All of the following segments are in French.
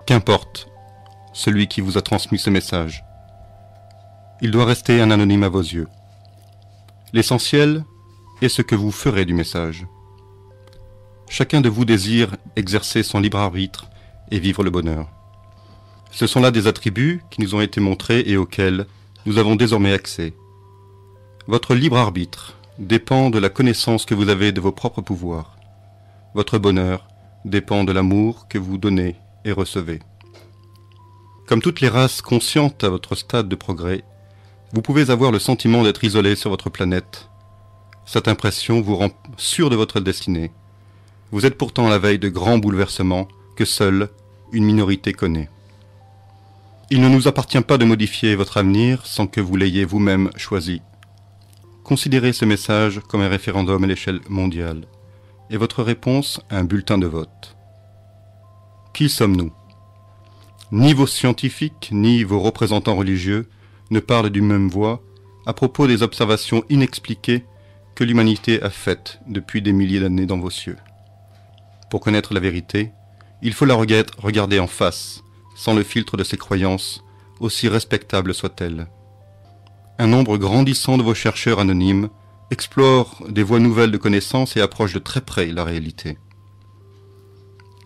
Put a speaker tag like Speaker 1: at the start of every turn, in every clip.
Speaker 1: Qu'importe celui qui vous a transmis ce message. Il doit rester un anonyme à vos yeux. L'essentiel est ce que vous ferez du message. Chacun de vous désire exercer son libre arbitre et vivre le bonheur. Ce sont là des attributs qui nous ont été montrés et auxquels nous avons désormais accès. Votre libre arbitre dépend de la connaissance que vous avez de vos propres pouvoirs. Votre bonheur dépend de l'amour que vous donnez et recevez. Comme toutes les races conscientes à votre stade de progrès, vous pouvez avoir le sentiment d'être isolé sur votre planète. Cette impression vous rend sûr de votre destinée. Vous êtes pourtant à la veille de grands bouleversements que seule une minorité connaît. Il ne nous appartient pas de modifier votre avenir sans que vous l'ayez vous-même choisi. Considérez ce message comme un référendum à l'échelle mondiale, et votre réponse un bulletin de vote. Qui sommes-nous ? Ni vos scientifiques, ni vos représentants religieux ne parlent d'une même voix à propos des observations inexpliquées que l'humanité a faites depuis des milliers d'années dans vos cieux. Pour connaître la vérité, il faut la regarder en face, sans le filtre de ses croyances, aussi respectables soient-elles. Un nombre grandissant de vos chercheurs anonymes explorent des voies nouvelles de connaissances et approchent de très près la réalité.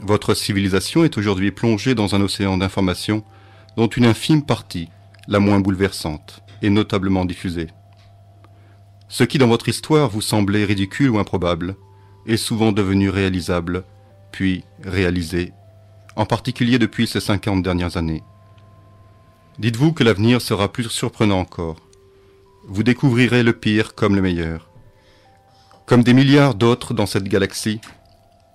Speaker 1: Votre civilisation est aujourd'hui plongée dans un océan d'informations dont une infime partie, la moins bouleversante, est notablement diffusée. Ce qui dans votre histoire vous semblait ridicule ou improbable est souvent devenu réalisable, puis réalisé, en particulier depuis ces 50 dernières années. Dites-vous que l'avenir sera plus surprenant encore. Vous découvrirez le pire comme le meilleur. Comme des milliards d'autres dans cette galaxie,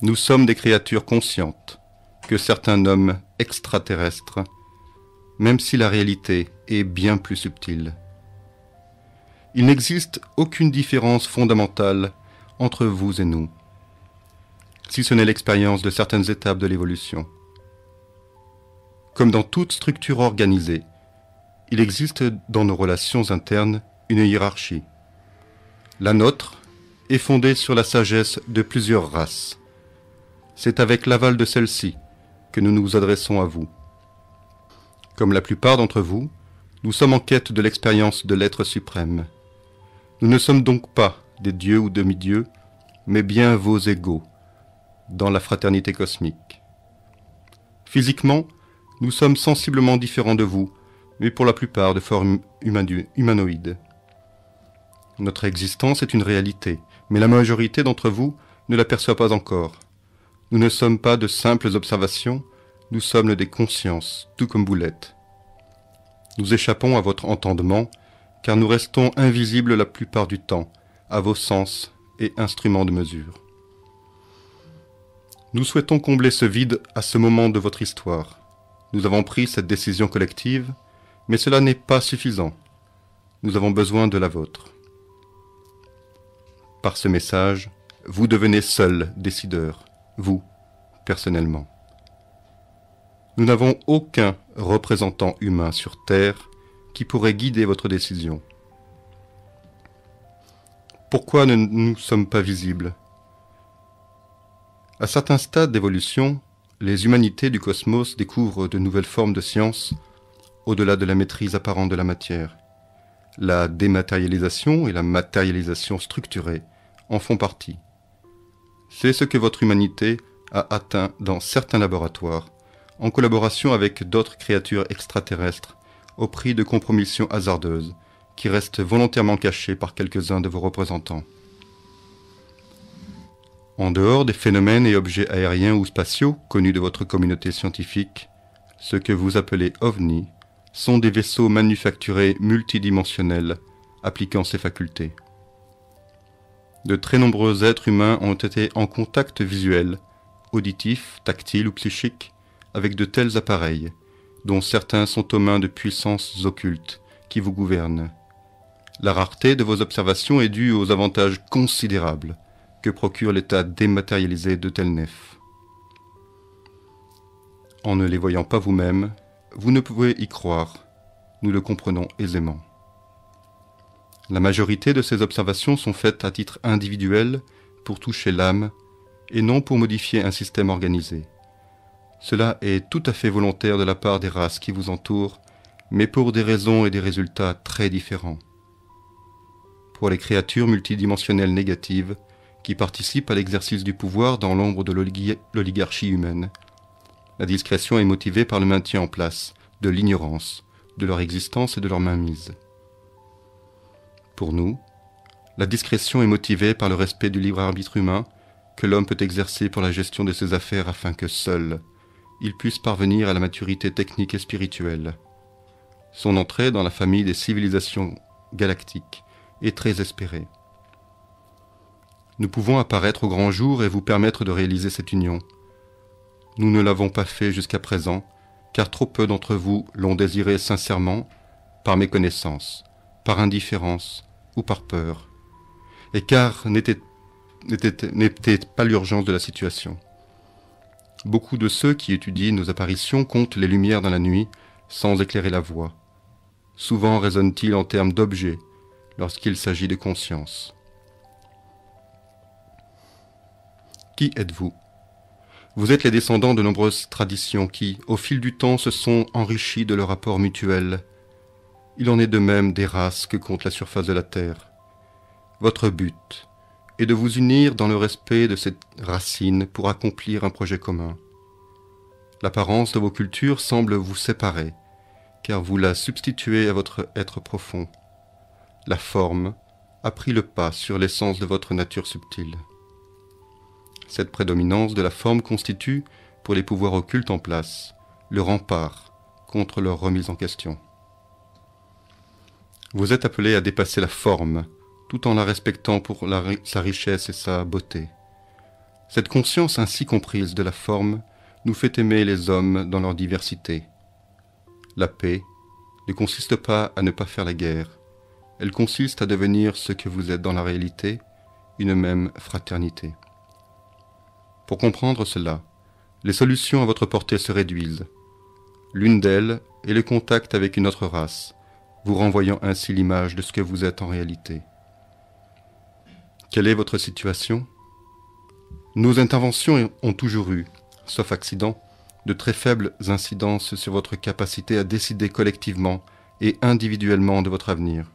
Speaker 1: nous sommes des créatures conscientes, que certains nomment extraterrestres, même si la réalité est bien plus subtile. Il n'existe aucune différence fondamentale entre vous et nous, si ce n'est l'expérience de certaines étapes de l'évolution. Comme dans toute structure organisée, il existe dans nos relations internes une hiérarchie. La nôtre est fondée sur la sagesse de plusieurs races. C'est avec l'aval de celle-ci que nous nous adressons à vous. Comme la plupart d'entre vous, nous sommes en quête de l'expérience de l'être suprême. Nous ne sommes donc pas des dieux ou demi-dieux, mais bien vos égaux, dans la fraternité cosmique. Physiquement, nous sommes sensiblement différents de vous, mais pour la plupart de forme humanoïde. Notre existence est une réalité, mais la majorité d'entre vous ne l'aperçoit pas encore. Nous ne sommes pas de simples observations, nous sommes des consciences, tout comme vous l'êtes. Nous échappons à votre entendement, car nous restons invisibles la plupart du temps, à vos sens et instruments de mesure. Nous souhaitons combler ce vide à ce moment de votre histoire. Nous avons pris cette décision collective, mais cela n'est pas suffisant. Nous avons besoin de la vôtre. Par ce message, vous devenez seul décideur, vous, personnellement. Nous n'avons aucun représentant humain sur Terre qui pourrait guider votre décision. Pourquoi ne nous sommes pas visibles ? À certains stades d'évolution, les humanités du cosmos découvrent de nouvelles formes de science au-delà de la maîtrise apparente de la matière. La dématérialisation et la matérialisation structurée en font partie. C'est ce que votre humanité a atteint dans certains laboratoires, en collaboration avec d'autres créatures extraterrestres, au prix de compromissions hasardeuses, qui restent volontairement cachées par quelques-uns de vos représentants. En dehors des phénomènes et objets aériens ou spatiaux connus de votre communauté scientifique, ce que vous appelez OVNI sont des vaisseaux manufacturés multidimensionnels appliquant ces facultés. De très nombreux êtres humains ont été en contact visuel, auditif, tactile ou psychique avec de tels appareils, dont certains sont aux mains de puissances occultes qui vous gouvernent. La rareté de vos observations est due aux avantages considérables que procure l'état dématérialisé de tels nefs. En ne les voyant pas vous-même, vous ne pouvez y croire, nous le comprenons aisément. La majorité de ces observations sont faites à titre individuel pour toucher l'âme et non pour modifier un système organisé. Cela est tout à fait volontaire de la part des races qui vous entourent, mais pour des raisons et des résultats très différents. Pour les créatures multidimensionnelles négatives, qui participent à l'exercice du pouvoir dans l'ombre de l'oligarchie humaine, la discrétion est motivée par le maintien en place de l'ignorance, de leur existence et de leur mainmise. Pour nous, la discrétion est motivée par le respect du libre arbitre humain que l'homme peut exercer pour la gestion de ses affaires afin que seul, il puisse parvenir à la maturité technique et spirituelle. Son entrée dans la famille des civilisations galactiques est très espérée. Nous pouvons apparaître au grand jour et vous permettre de réaliser cette union. Nous ne l'avons pas fait jusqu'à présent, car trop peu d'entre vous l'ont désiré sincèrement, par méconnaissance, par indifférence ou par peur, et car n'était pas l'urgence de la situation. Beaucoup de ceux qui étudient nos apparitions comptent les lumières dans la nuit sans éclairer la voie. Souvent raisonnent-ils en termes d'objets lorsqu'il s'agit de conscience. Qui êtes-vous ? Vous êtes les descendants de nombreuses traditions qui, au fil du temps, se sont enrichies de leur rapport mutuel. Il en est de même des races que compte la surface de la Terre. Votre but est de vous unir dans le respect de cette racine pour accomplir un projet commun. L'apparence de vos cultures semble vous séparer, car vous la substituez à votre être profond. La forme a pris le pas sur l'essence de votre nature subtile. Cette prédominance de la forme constitue, pour les pouvoirs occultes en place, le rempart contre leur remise en question. Vous êtes appelés à dépasser la forme, tout en la respectant pour sa richesse et sa beauté. Cette conscience ainsi comprise de la forme nous fait aimer les hommes dans leur diversité. La paix ne consiste pas à ne pas faire la guerre, elle consiste à devenir ce que vous êtes dans la réalité, une même fraternité. Pour comprendre cela, les solutions à votre portée se réduisent. L'une d'elles est le contact avec une autre race, vous renvoyant ainsi l'image de ce que vous êtes en réalité. Quelle est votre situation ? Nos interventions ont toujours eu, sauf accident, de très faibles incidences sur votre capacité à décider collectivement et individuellement de votre avenir.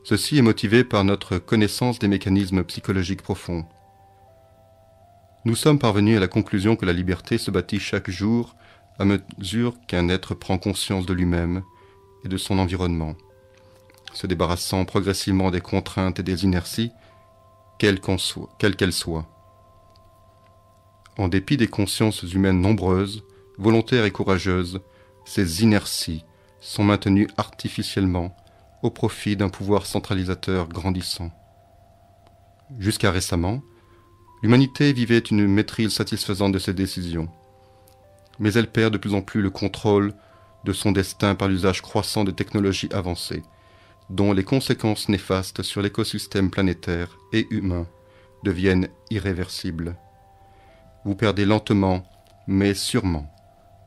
Speaker 1: Ceci est motivé par notre connaissance des mécanismes psychologiques profonds. Nous sommes parvenus à la conclusion que la liberté se bâtit chaque jour à mesure qu'un être prend conscience de lui-même et de son environnement, se débarrassant progressivement des contraintes et des inerties, quelles qu'elles soient. En dépit des consciences humaines nombreuses, volontaires et courageuses, ces inerties sont maintenues artificiellement au profit d'un pouvoir centralisateur grandissant. Jusqu'à récemment, l'humanité vivait une maîtrise satisfaisante de ses décisions, mais elle perd de plus en plus le contrôle de son destin par l'usage croissant de technologies avancées, dont les conséquences néfastes sur l'écosystème planétaire et humain deviennent irréversibles. Vous perdez lentement, mais sûrement,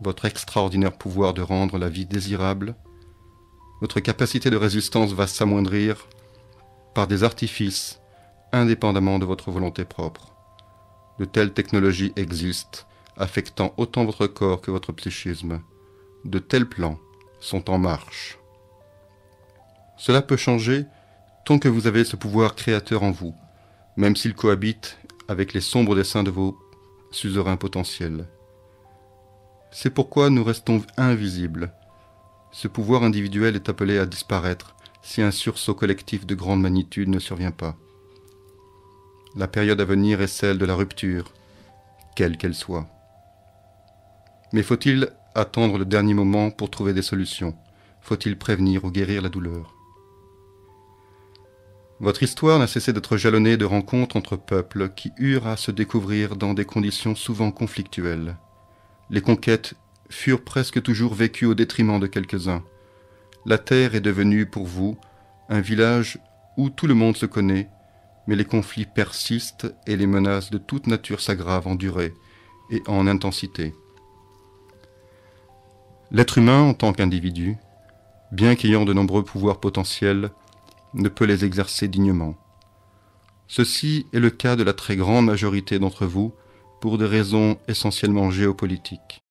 Speaker 1: votre extraordinaire pouvoir de rendre la vie désirable. Votre capacité de résistance va s'amoindrir par des artifices indépendamment de votre volonté propre. De telles technologies existent, affectant autant votre corps que votre psychisme. De tels plans sont en marche. Cela peut changer tant que vous avez ce pouvoir créateur en vous, même s'il cohabite avec les sombres desseins de vos suzerains potentiels. C'est pourquoi nous restons invisibles. Ce pouvoir individuel est appelé à disparaître si un sursaut collectif de grande magnitude ne survient pas. La période à venir est celle de la rupture, quelle qu'elle soit. Mais faut-il attendre le dernier moment pour trouver des solutions ? Faut-il prévenir ou guérir la douleur ? Votre histoire n'a cessé d'être jalonnée de rencontres entre peuples qui eurent à se découvrir dans des conditions souvent conflictuelles. Les conquêtes furent presque toujours vécues au détriment de quelques-uns. La terre est devenue pour vous un village où tout le monde se connaît, mais les conflits persistent et les menaces de toute nature s'aggravent en durée et en intensité. L'être humain, en tant qu'individu, bien qu'ayant de nombreux pouvoirs potentiels, ne peut les exercer dignement. Ceci est le cas de la très grande majorité d'entre vous, pour des raisons essentiellement géopolitiques.